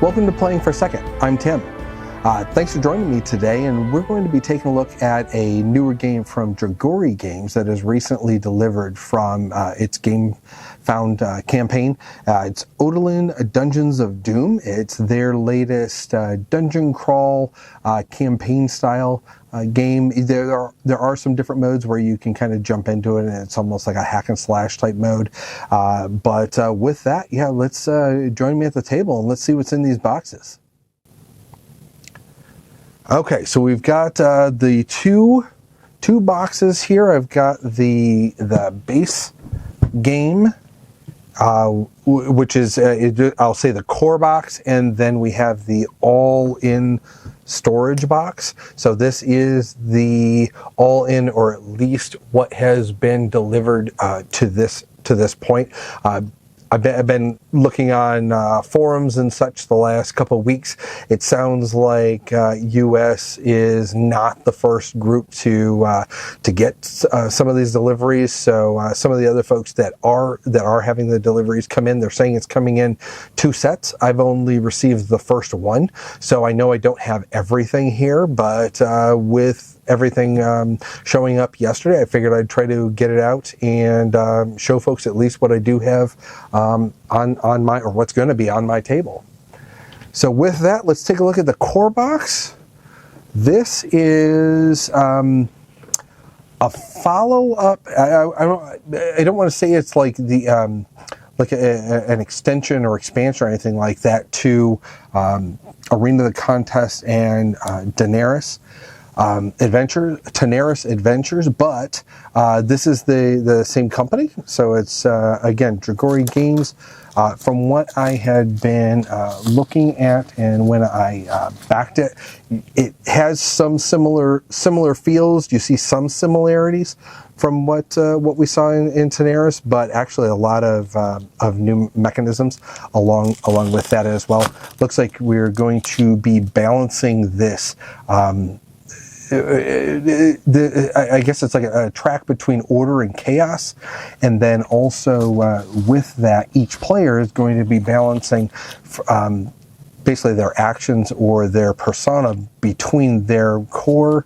Welcome to Playing for a Second. I'm Tim. Thanks for joining me today, and we're going to be taking a look at a newer game from Dragori Games that is recently delivered from its Gamefound campaign. It's Odalin Dungeons of Doom. It's their latest dungeon crawl campaign style game. There are some different modes where you can kind of jump into it, and it's almost like a hack and slash type mode. But with that, yeah, let's join me at the table and let's see what's in these boxes. Okay, so we've got the two boxes here. I've got the base game, which is I'll say the core box, and then we have the all-in storage box. So this is the all-in, or at least what has been delivered to this point. I've been looking on forums and such the last couple of weeks. It sounds like US is not the first group to get some of these deliveries. So some of the other folks that are having the deliveries come in, they're saying it's coming in 2 sets. I've only received the first one, so I know I don't have everything here. But with everything showing up yesterday, I figured I'd try to get it out and show folks at least what I do have on my, or what's going to be on my table. So with that, let's take a look at the core box. This is a follow-up. I don't want to say it's like the like an extension or expansion or anything like that to Arena of the Contest and Daenerys Adventures, but this is the same company. So it's again Dragori Games. From what I had been looking at, and when I backed it, it has some similar feels. You see some similarities from what we saw in Daenerys, but actually a lot of new mechanisms along with that as well. Looks like we're going to be balancing this. I guess it's like a track between order and chaos, and then also with that, each player is going to be balancing basically their actions or their persona between their core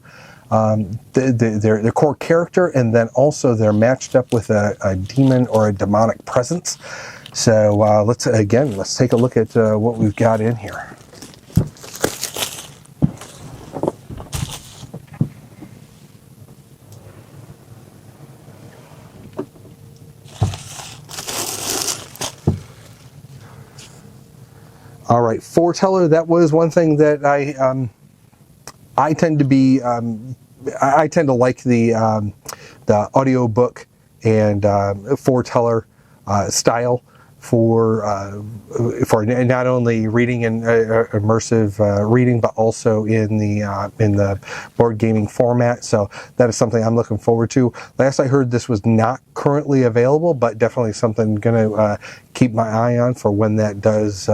their core character, and then also they're matched up with a demon or a demonic presence. So let's take a look at what we've got in here. All right, foreteller. That was one thing that I tend to be. I tend to like the audio book and foreteller style for not only reading and immersive reading, but also in the board gaming format. So that is something I'm looking forward to. Last I heard, this was not currently available, but definitely something I'm going to keep my eye on for when that does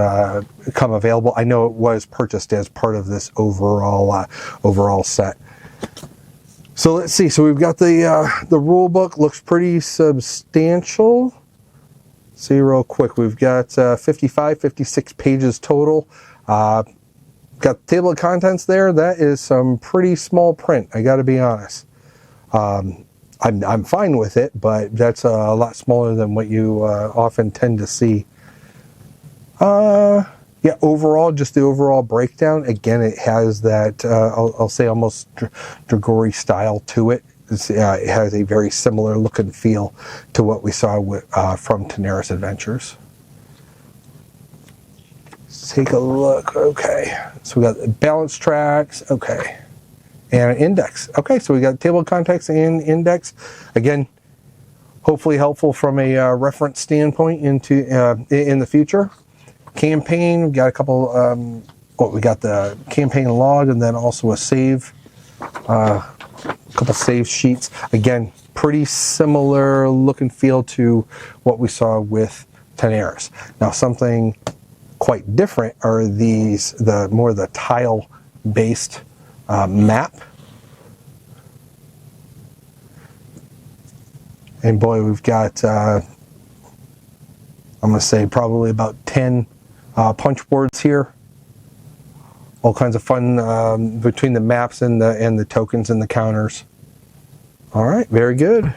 come available. I know it was purchased as part of this overall set. So let's see. So we've got the rule book. Looks pretty substantial. See real quick, we've got 56 pages total. Got the table of contents there. That is some pretty small print, I got to be honest. I'm fine with it, but that's a lot smaller than what you often tend to see. Yeah, overall, just the overall breakdown. Again, it has that I'll say almost Dragori style to it. It has a very similar look and feel to what we saw from Daenerys Adventures. Let's take a look. Okay, so we got the balance tracks. Okay, and an index. Okay, so we got table of contents and index. Again, hopefully helpful from a reference standpoint into in the future. Campaign. We got a couple. We got the campaign log, and then also a save. Couple save sheets. Again, pretty similar look and feel to what we saw with Daenerys. Now, something quite different are the tile-based map. And boy, we've got I'm going to say probably about 10 punch boards here all kinds of fun between the maps and the tokens and the counters. All right, very good.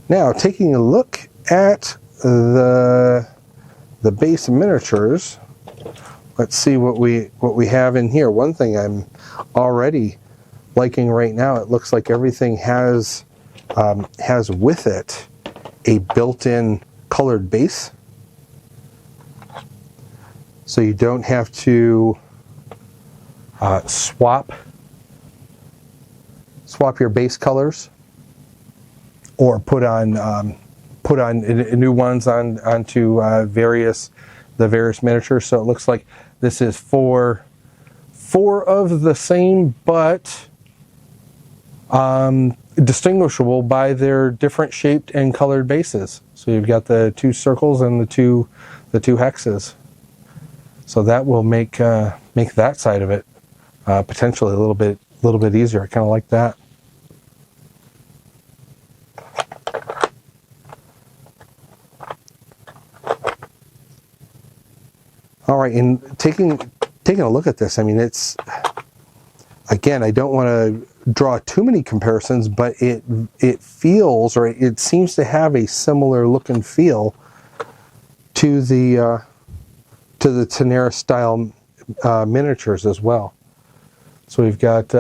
Now, taking a look at the base miniatures, let's see what we have in here. One thing I'm already liking right now, it looks like everything has with it a built-in colored base, so you don't have to swap your base colors or put on new ones onto the various miniatures. So it looks like this is four of the same, but distinguishable by their different shaped and colored bases. So you've got the 2 circles and the two hexes. So that will make that side of it potentially a little bit easier. I kind of like that. All right, and taking a look at this, I mean, it's, again, I don't want to draw too many comparisons, but it feels, or it seems to have a similar look and feel to the Tenera style miniatures as well. So we've got,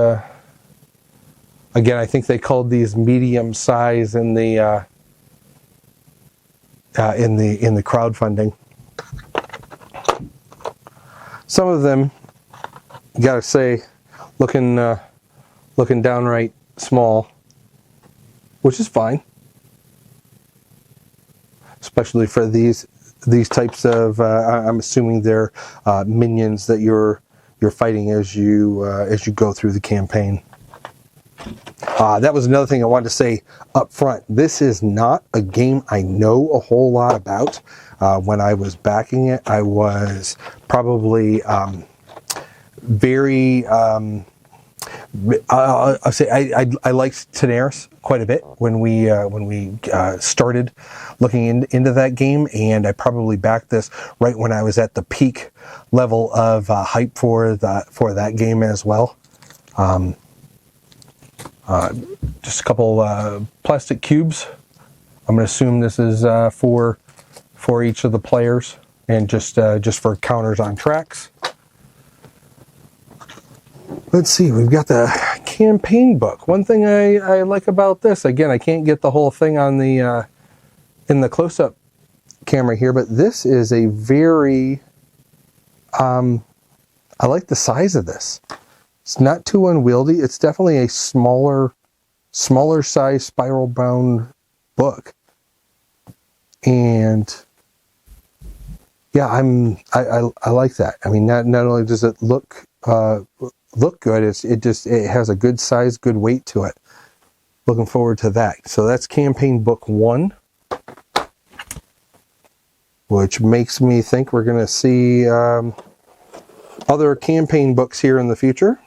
again, I think they called these medium size in the crowdfunding. Some of them, you gotta say, looking downright small, which is fine, especially for these types of. I'm assuming they're minions that you're fighting as you go through the campaign. That was another thing I wanted to say up front. This is not a game I know a whole lot about. When I was backing it, I was probably very. I'll say I liked Teneris quite a bit when we started looking into that game, and I probably backed this right when I was at the peak level of hype for that game as well. Just a couple plastic cubes. I'm going to assume this is for each of the players, and just for counters on tracks. Let's see, we've got the campaign book. One thing I like about this, again, I can't get the whole thing on the in the close-up camera here, but this is a very I like the size of this. It's not too unwieldy. It's definitely a smaller size spiral bound book. And yeah, I like that. I mean, not only does it look good, it has a good size, good weight to it. Looking forward to that. So that's campaign book 1, which makes me think we're going to see other campaign books here in the future.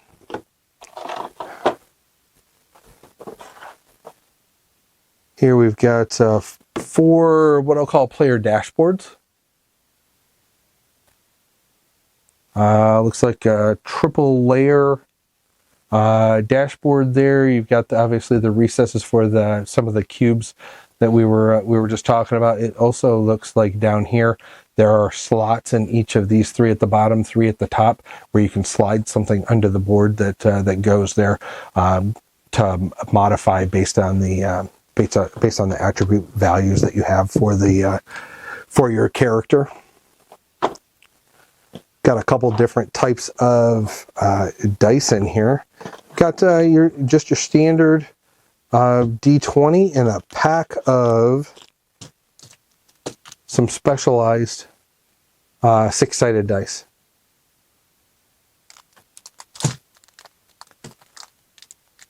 Here we've got 4 what I'll call player dashboards. Looks like a triple layer dashboard there. You've got obviously the recesses for some of the cubes that we were just talking about. It also looks like down here there are slots in each of these, 3 at the bottom, 3 at the top, where you can slide something under the board that goes there to modify based on the attribute values that you have for your character. Got a couple different types of dice in here. Got your standard D20 and a pack of some specialized 6-sided dice.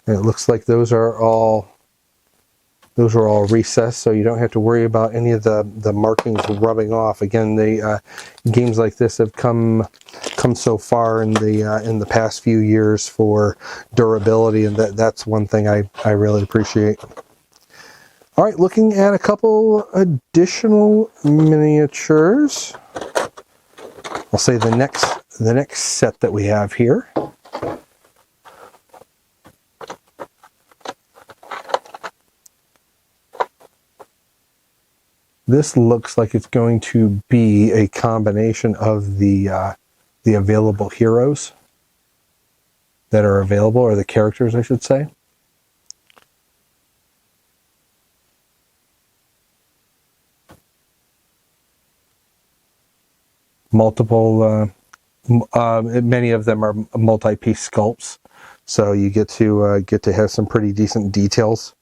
And it looks like those are all recessed, so you don't have to worry about any of the markings rubbing off. Again, games like this have come so far in the past few years for durability, and that's one thing I really appreciate. All right, looking at a couple additional miniatures. I'll say the next set that we have here. This looks like it's going to be a combination of the available heroes that are available, or the characters, I should say. Multiple, many of them are multi-piece sculpts, so you get to have some pretty decent details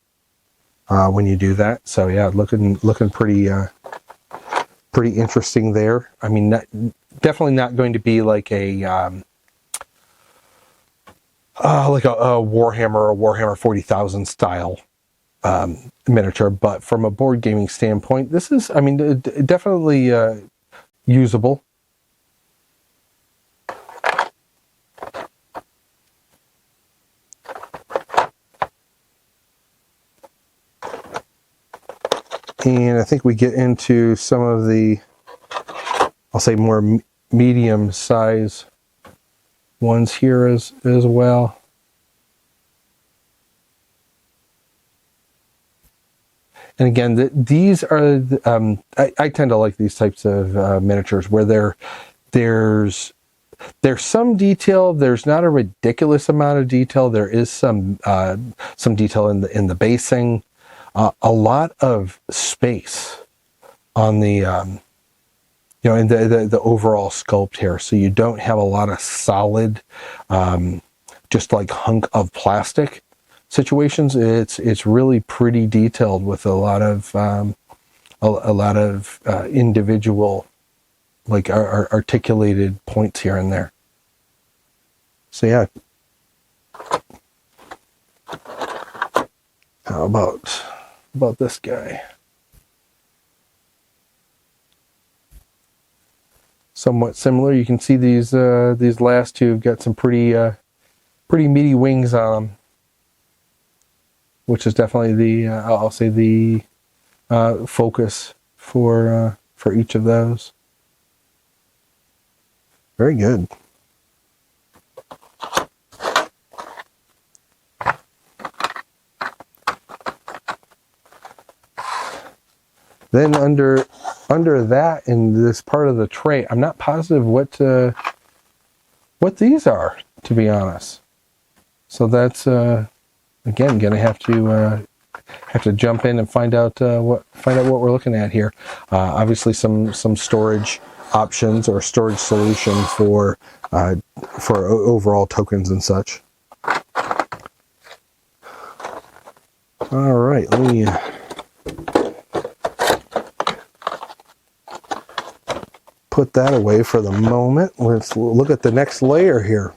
when you do that. So yeah, looking pretty interesting there. I mean, definitely not going to be like a Warhammer or Warhammer 40,000 style miniature, but from a board gaming standpoint, this is, I mean, definitely usable. And I think we get into some of the, I'll say, more medium size ones here as well. And again, these are, I tend to like these types of miniatures where there's some detail. There's not a ridiculous amount of detail. There is some detail in the basing. A lot of space on the in the overall sculpt here, so you don't have a lot of solid just like hunk of plastic situations. It's really pretty detailed with a lot of individual, like articulated points here and there. So yeah, how about this guy? Somewhat similar. You can see these last two have got some pretty meaty wings on them, which is definitely the I'll say the focus for each of those. Very good. Then under that, in this part of the tray, I'm not positive what these are, to be honest. So that's again going to have to jump in and find out what we're looking at here. Obviously, some storage options or storage solution for overall tokens and such. All right, let me put that away for the moment. Let's look at the next layer here.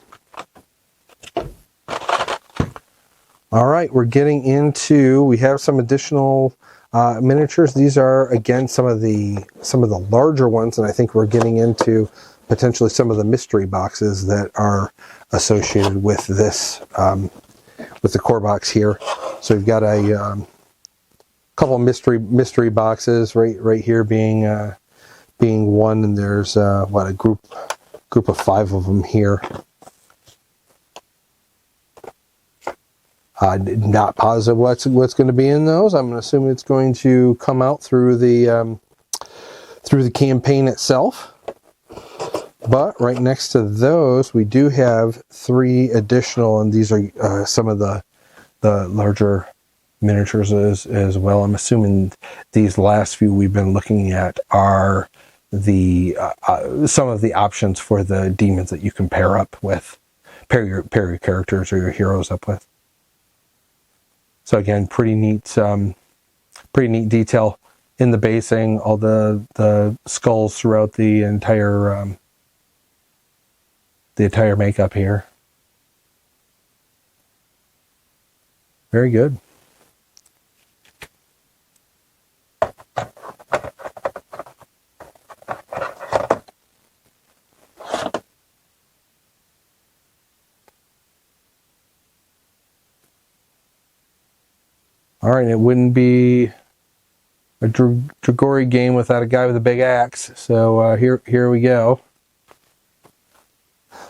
All right, we're getting into, we have some additional miniatures. These are, again, some of the larger ones, and I think we're getting into potentially some of the mystery boxes that are associated with this, with the core box here. So we've got a couple of mystery boxes right here being one, and there's a group of 5 of them here. Not positive what's going to be in those. I'm going to assume it's going to come out through the campaign itself. But right next to those, we do have 3 additional, and these are some of the larger miniatures as well. I'm assuming these last few we've been looking at are the some of the options for the demons that you can pair your characters or your heroes up with. So again, pretty neat detail in the basing, all the skulls throughout the entire makeup here. Very good. All right, it wouldn't be a Dragori game without a guy with a big axe. So here we go.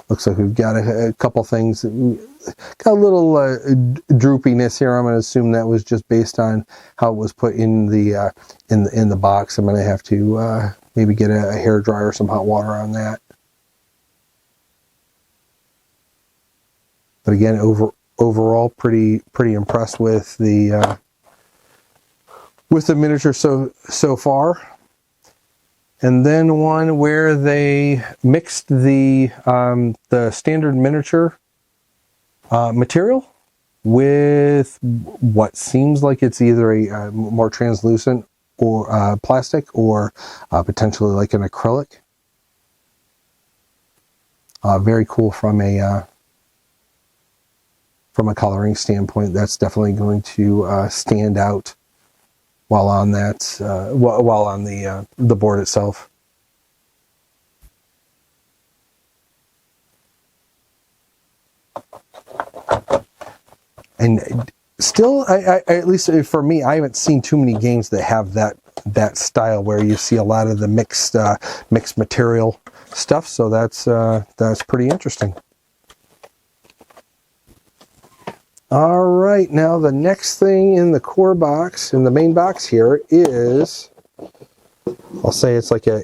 Looks like we've got a couple things. Got a little droopiness here. I'm going to assume that was just based on how it was put in the in the box. I'm going to have to maybe get a hair dryer or some hot water on that. But again, overall, pretty impressed with the miniature so far. And then one where they mixed the standard miniature material with what seems like it's either a more translucent or plastic, or potentially like an acrylic. Very cool from a coloring standpoint. That's definitely going to stand out while on that while on the board itself. And still, I at least for me, I haven't seen too many games that have that style where you see a lot of the mixed material stuff. So that's pretty interesting. All right, now the next thing in the core box, in the main box here, is, I'll say it's like an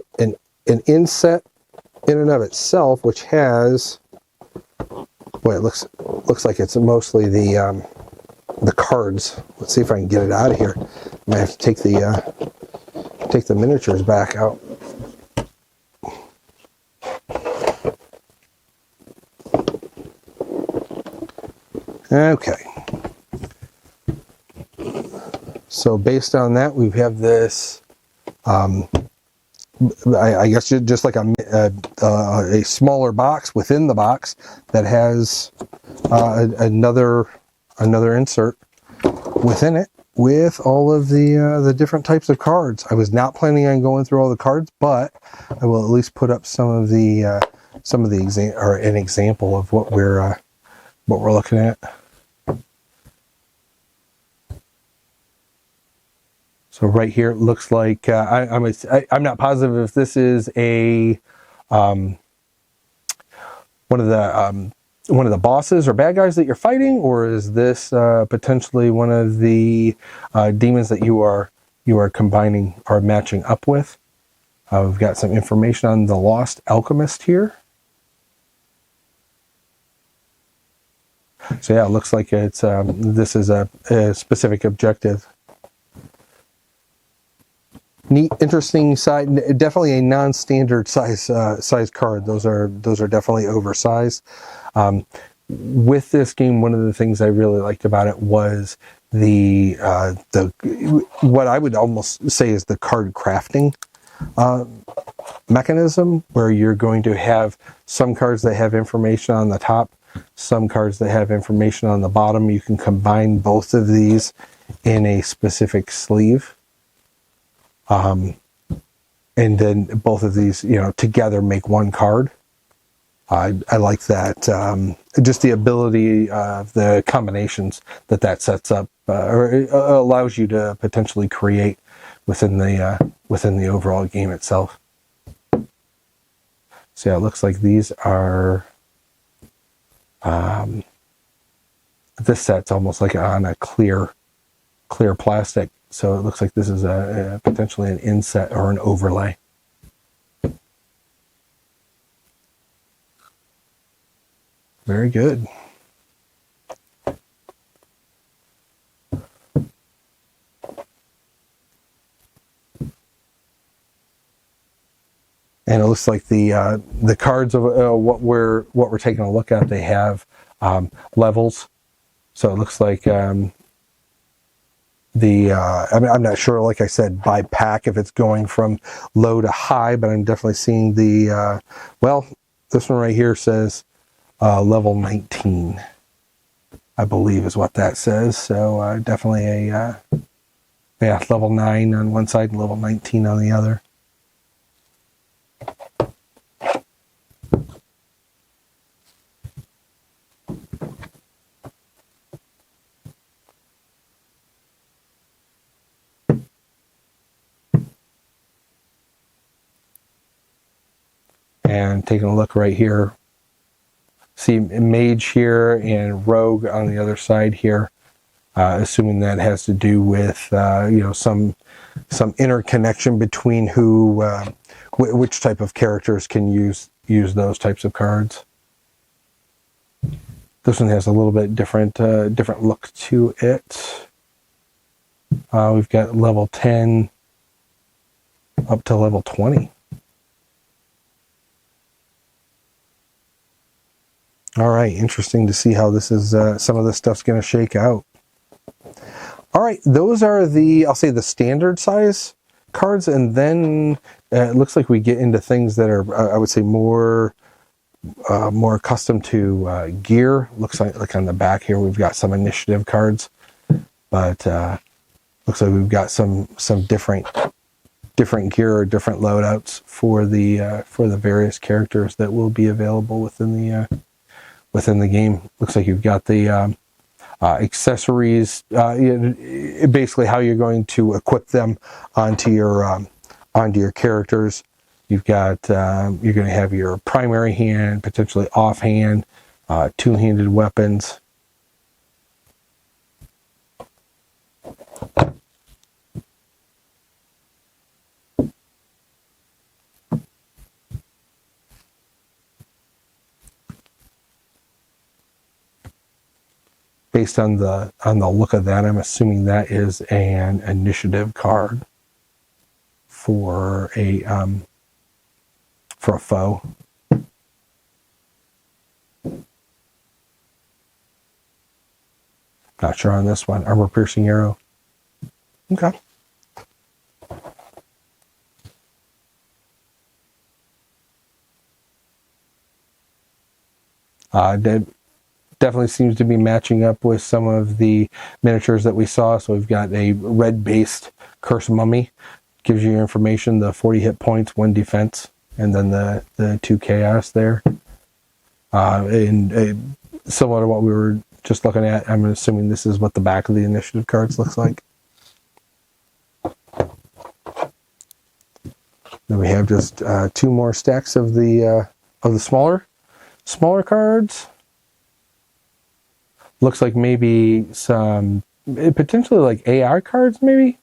inset in and of itself, which has, boy, it looks like it's mostly the cards. Let's see if I can get it out of here. I might have to take the miniatures back out. Okay. So based on that, we have this, I guess just like a smaller box within the box that has another insert within it with all of the different types of cards. I was not planning on going through all the cards, but I will at least put up some of the or an example of what we're looking at. So right here, it looks like I'm not positive if this is a one of the bosses or bad guys that you're fighting, or is this potentially one of the demons that you are combining or matching up with? We've got some information on the Lost Alchemist here. So yeah, it looks like it's this is a specific objective. Neat, interesting side. Definitely a non-standard size card. Those are definitely oversized. With this game, one of the things I really liked about it was the what I would almost say is the card crafting mechanism, where you're going to have some cards that have information on the top, some cards that have information on the bottom. You can combine both of these in a specific sleeve. And then both of these, together make one card. I like that. Just the ability of the combinations that sets up, or allows you to potentially create within the overall game itself. So yeah, it looks like these are. This set's almost like on a clear plastic. So it looks like this is potentially an inset or an overlay. Very good. And it looks like the cards of what we're taking a look at, they have levels. So it looks like I'm not sure, like I said, by pack, if it's going from low to high, but I'm definitely seeing well, this one right here says level 19, I believe is what that says. So definitely level 9 on one side and level 19 on the other. And taking a look right here, see Mage here and Rogue on the other side here. Assuming that has to do with some interconnection between which type of characters can use those types of cards. This one has a little bit different look to it. We've got level 10 up to level 20. All right, interesting to see how this is. Some of this stuff's going to shake out. All right, those are I'll say the standard size cards, and then it looks like we get into things that are, I would say, more accustomed to gear. Looks like on the back here we've got some initiative cards, but looks like we've got some different gear or different loadouts for the various characters that will be available within the game. Looks like you've got the accessories, basically how you're going to equip them onto your characters. You've got you're going to have your primary hand, potentially offhand, two-handed weapons. Based on the look of that, I'm assuming that is an initiative card for a foe. Not sure on this one. Armor piercing arrow. Okay. Definitely seems to be matching up with some of the miniatures that we saw. So we've got a red-based Curse Mummy. Gives you information, the 40 hit points, 1 defense, and then the 2 chaos there. And similar to what we were just looking at, I'm assuming this is what the back of the initiative cards looks like. Then we have just 2 more stacks of the smaller cards. Looks like maybe some potentially like AR cards, maybe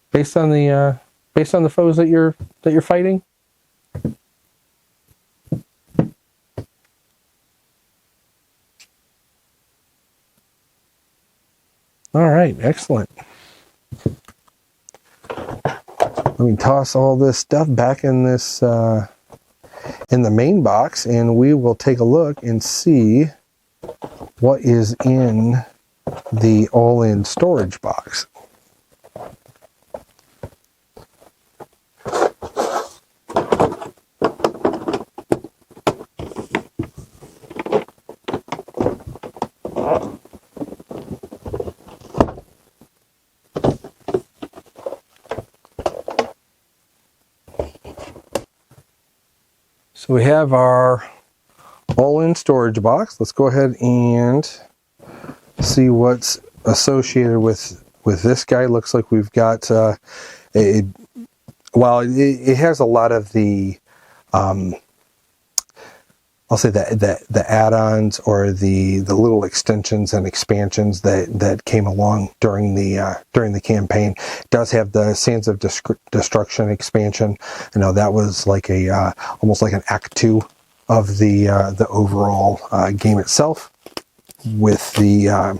based on the foes that you're fighting. All right, excellent. Let me toss all this stuff back in this in the main box, and we will take a look and see what is in the all-in storage box. So we have our all-in storage box. Let's go ahead and see what's associated with this guy. Looks like we've got it has a lot of the I'll say the add-ons or the little extensions and expansions that came along during the campaign. It does have the Sands of Destruction expansion. I know that was like almost like an Act 2 of the overall game itself, with the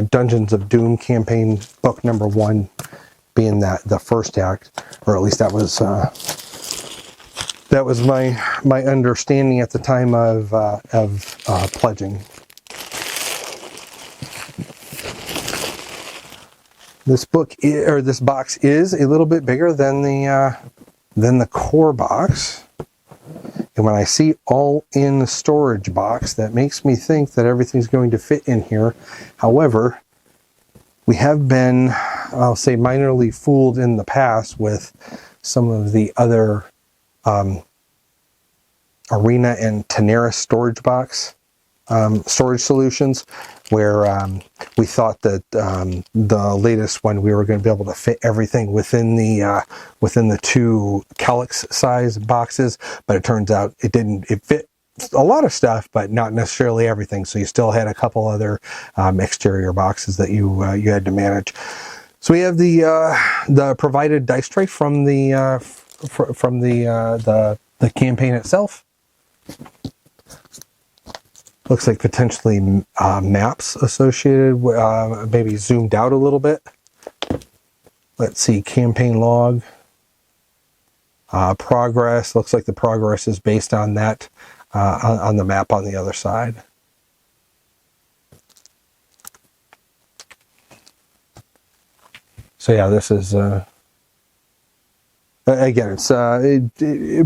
Dungeons of Doom campaign book number 1 being the first act, or at least that was my understanding at the time of pledging. This box is a little bit bigger than the core box. And when I see all in the storage box, that makes me think that everything's going to fit in here. However, we have been, I'll say, minorly fooled in the past with some of the other Arena and Tenaris storage box storage solutions, where we thought that the latest one we were going to be able to fit everything within the two calyx size boxes, but it turns out it didn't. It fit a lot of stuff, but not necessarily everything. So you still had a couple other exterior boxes that you had to manage. So we have the provided dice tray from the campaign itself. Looks like potentially maps associated, maybe zoomed out a little bit. Let's see, campaign log. Progress, looks like the progress is based on that, on the map on the other side. So yeah, this is, again, it's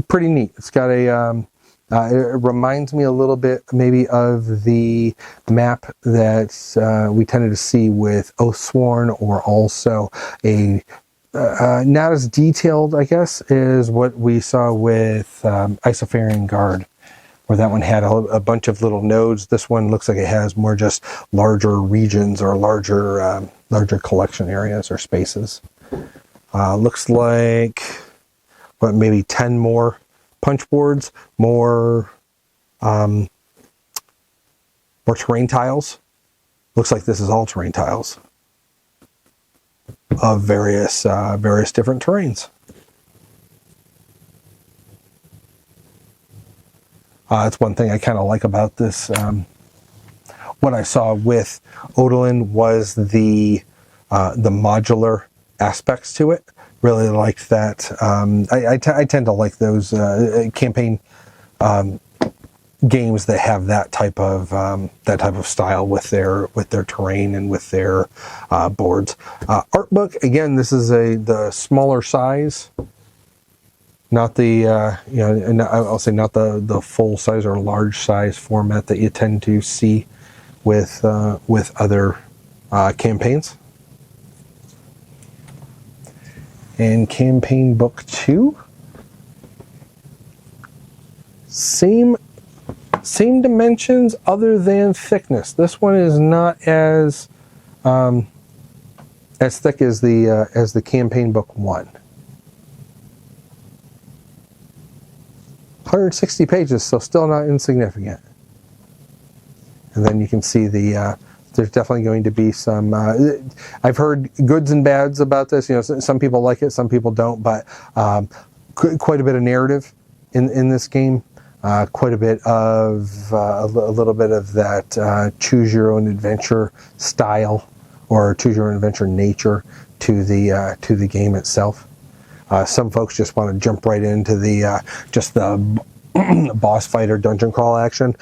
pretty neat. It's got a, it reminds me a little bit maybe of the map that we tended to see with Oathsworn, or also a not as detailed, I guess, as what we saw with Isofarian Guard, where that one had a bunch of little nodes. This one looks like it has more just larger regions or larger collection areas or spaces. Looks like what, maybe 10 more punch boards, more terrain tiles. Looks like this is all terrain tiles of various different terrains. That's one thing I kind of like about this. What I saw with Odalin was the modular aspects to it. Really liked that. I tend to like those campaign games that have that type of style with their terrain and with their boards. Art book, again, this is the smaller size, not the I'll say not the full size or large size format that you tend to see with other campaigns. And campaign book 2, same dimensions other than thickness. This one is not as thick as the campaign book 1. 160 pages, so still not insignificant. And then you can see there's definitely going to be some, I've heard goods and bads about this. Some people like it, some people don't, but quite a bit of narrative in this game. Quite a bit of, a little bit of that choose your own adventure style, or choose your own adventure nature to the game itself. Some folks just want to jump right into the boss fight or dungeon crawl action.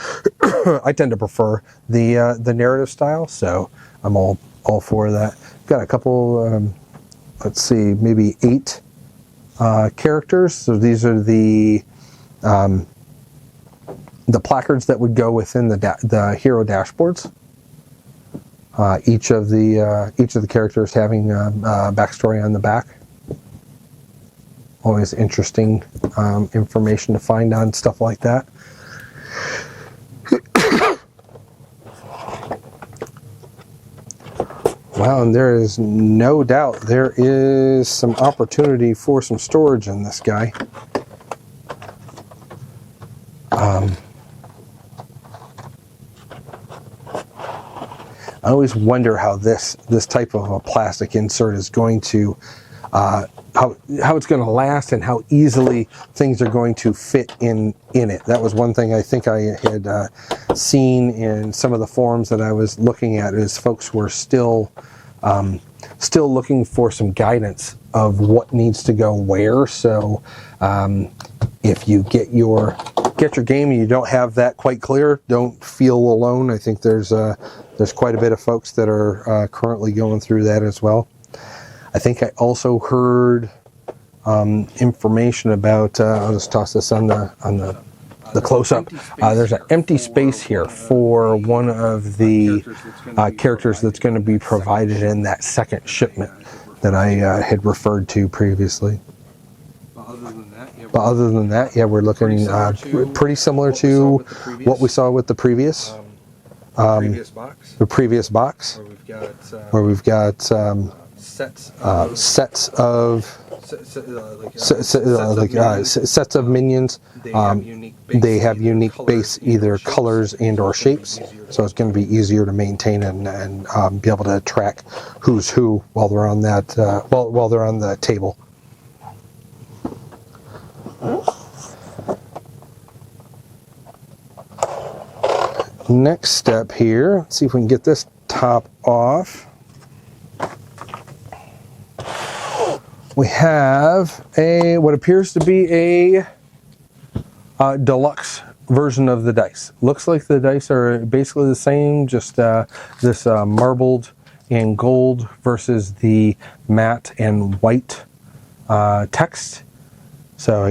I tend to prefer the narrative style, so I'm all for that. Got a couple, let's see, maybe 8 characters. So these are the placards that would go within the hero dashboards. Each of the characters having a backstory on the back. Always interesting information to find on stuff like that. Wow, and there is no doubt there is some opportunity for some storage in this guy. I always wonder how this type of a plastic insert is going to how it's going to last, and how easily things are going to fit in it. That was one thing I think I had seen in some of the forums that I was looking at, is folks were still looking for some guidance of what needs to go where. So if you get your game and you don't have that quite clear, don't feel alone. I think there's quite a bit of folks that are currently going through that as well. I think I also heard information about, I'll just toss this on the close-up. There's an empty space here for one of the characters that's going to be provided in that second shipment that I had referred to previously. But other than that, yeah, we're looking pretty similar to what we saw with the previous. previous box. The previous box. Where we've got sets of sets of minions. They have unique base either colors and or shapes, so it's going to be easier to maintain and be able to track who's who while they're on that while they're on the table. Next step here, let's see if we can get this top off. We have what appears to be a deluxe version of the dice. Looks like the dice are basically the same, just this marbled and gold versus the matte and white text. So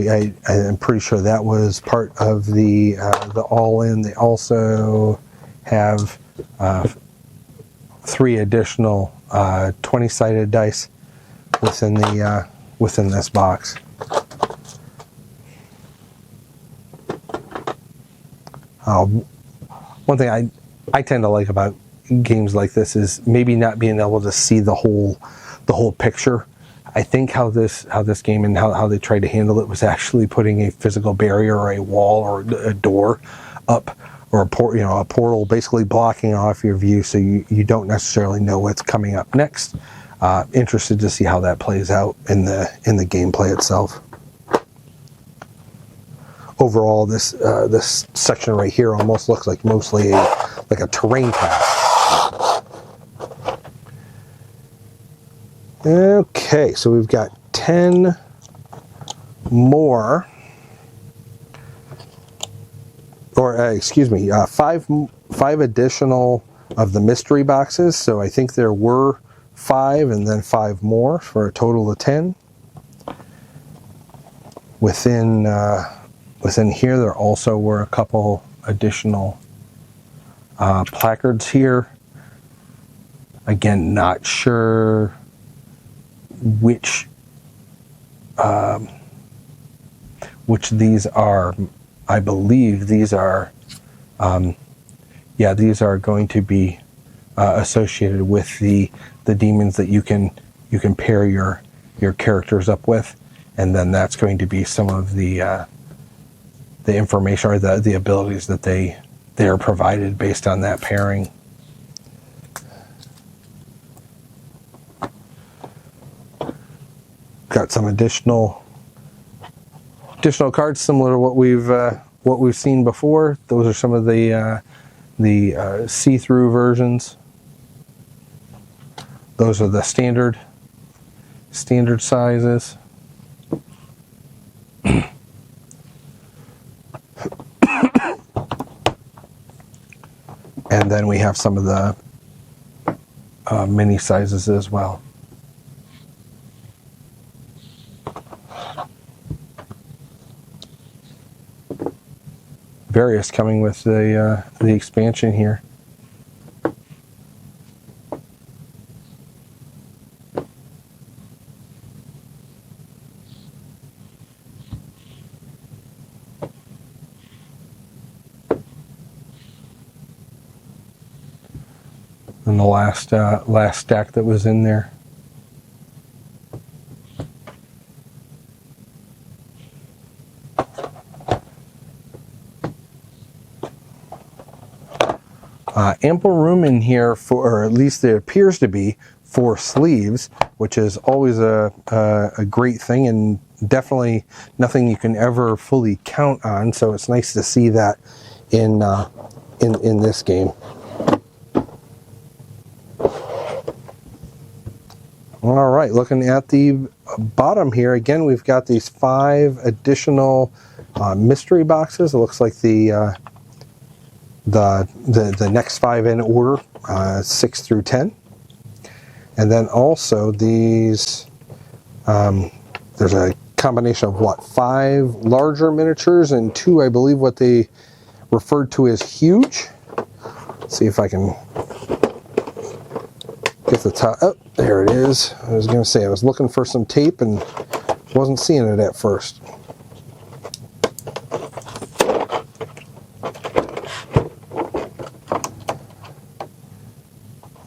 I'm pretty sure that was part of the all-in. They also have 3 additional 20-sided dice within the within this box. One thing I tend to like about games like this is maybe not being able to see the whole picture. I think how this game and how they tried to handle it was actually putting a physical barrier or a wall or a door up, or a portal basically blocking off your view, so you don't necessarily know what's coming up next. Interested to see how that plays out in the gameplay itself. Overall, this section right here almost looks like mostly like a terrain path. Okay, so we've got 10 more, or excuse me, five additional of the mystery boxes. So I think there were 5 and then 5 more for a total of 10. Within here, there also were a couple additional placards here. Again, not sure which these are. I believe these are, these are going to be associated with the demons that you can pair your characters up with, and then that's going to be some of the information or the abilities that they are provided based on that pairing. Got some additional cards similar to what we've seen before. Those are some of the see-through versions. Those are the standard sizes. And then we have some of the mini sizes as well. Various coming with the expansion here. And the last stack that was in there. Ample room in here for, or at least there appears to be, 4 sleeves, which is always a great thing, and definitely nothing you can ever fully count on. So it's nice to see that in this game. All right, looking at the bottom here again, we've got these 5 additional mystery boxes. It looks like the next 5 in order, 6 through 10. And then also these, there's a combination of 5 larger miniatures and 2, I believe, what they referred to as huge. Let's see if I can get the top. Oh, there it is. I was going to say, I was looking for some tape and wasn't seeing it at first.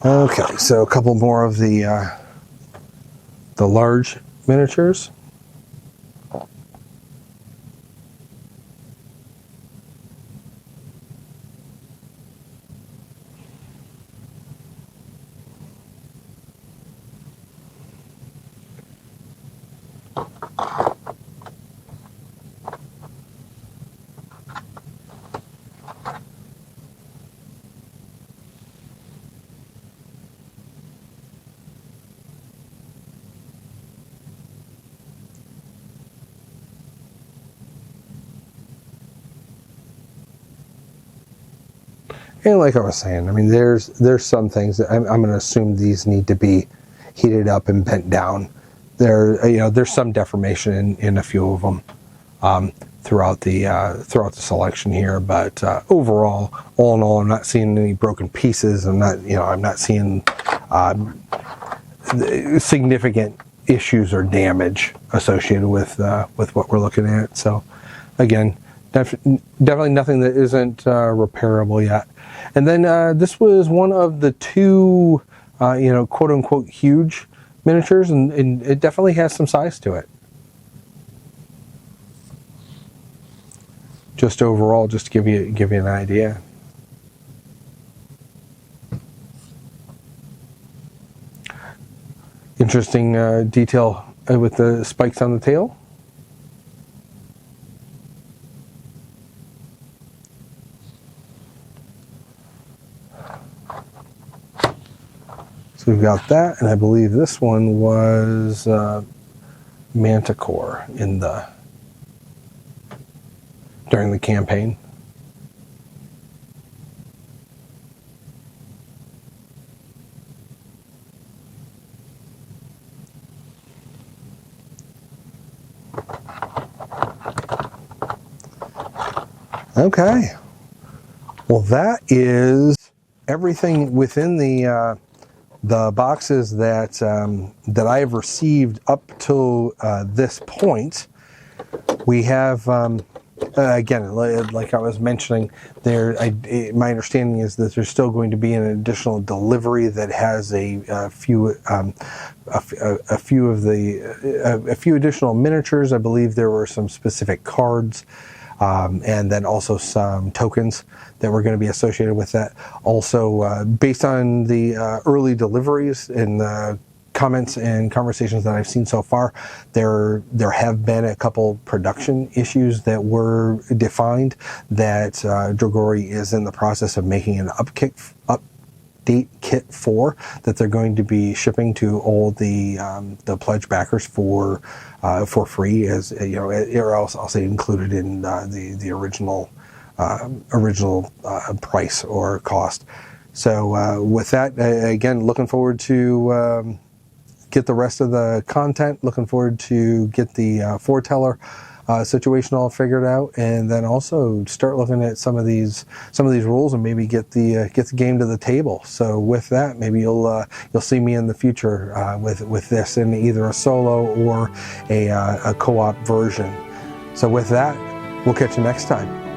Okay, so a couple more of the large miniatures. And like I was saying, I mean, there's some things that I'm going to assume these need to be heated up and bent down. There's some deformation in a few of them throughout the selection here, but overall, all in all, I'm not seeing any broken pieces. I'm not seeing significant issues or damage associated with what we're looking at. So, again, definitely nothing that isn't repairable yet. And then this was one of the two, quote unquote, huge miniatures, and it definitely has some size to it. Just overall, just to give you an idea. Interesting detail with the spikes on the tail. So we've got that, and I believe this one was Manticore during the campaign. Okay. Well, that is everything within the boxes that I have received up till this point. We have again, like I was mentioning, my understanding is that there's still going to be an additional delivery that has a few additional miniatures. I believe there were some specific cards. And then also some tokens that were going to be associated with that. Also, based on the early deliveries and comments and conversations that I've seen so far, there have been a couple production issues that were defined that Dragori is in the process of making an update kit for, that they're going to be shipping to all the pledge backers for free, as you know, or else I'll say included in the original price or cost. So with that, again, looking forward to get the rest of the content. Looking forward to get the foreteller situation all figured out, and then also start looking at some of these rules and maybe get the game to the table. So with that, maybe you'll see me in the future with this in either a solo or a co-op version. So with that, we'll catch you next time.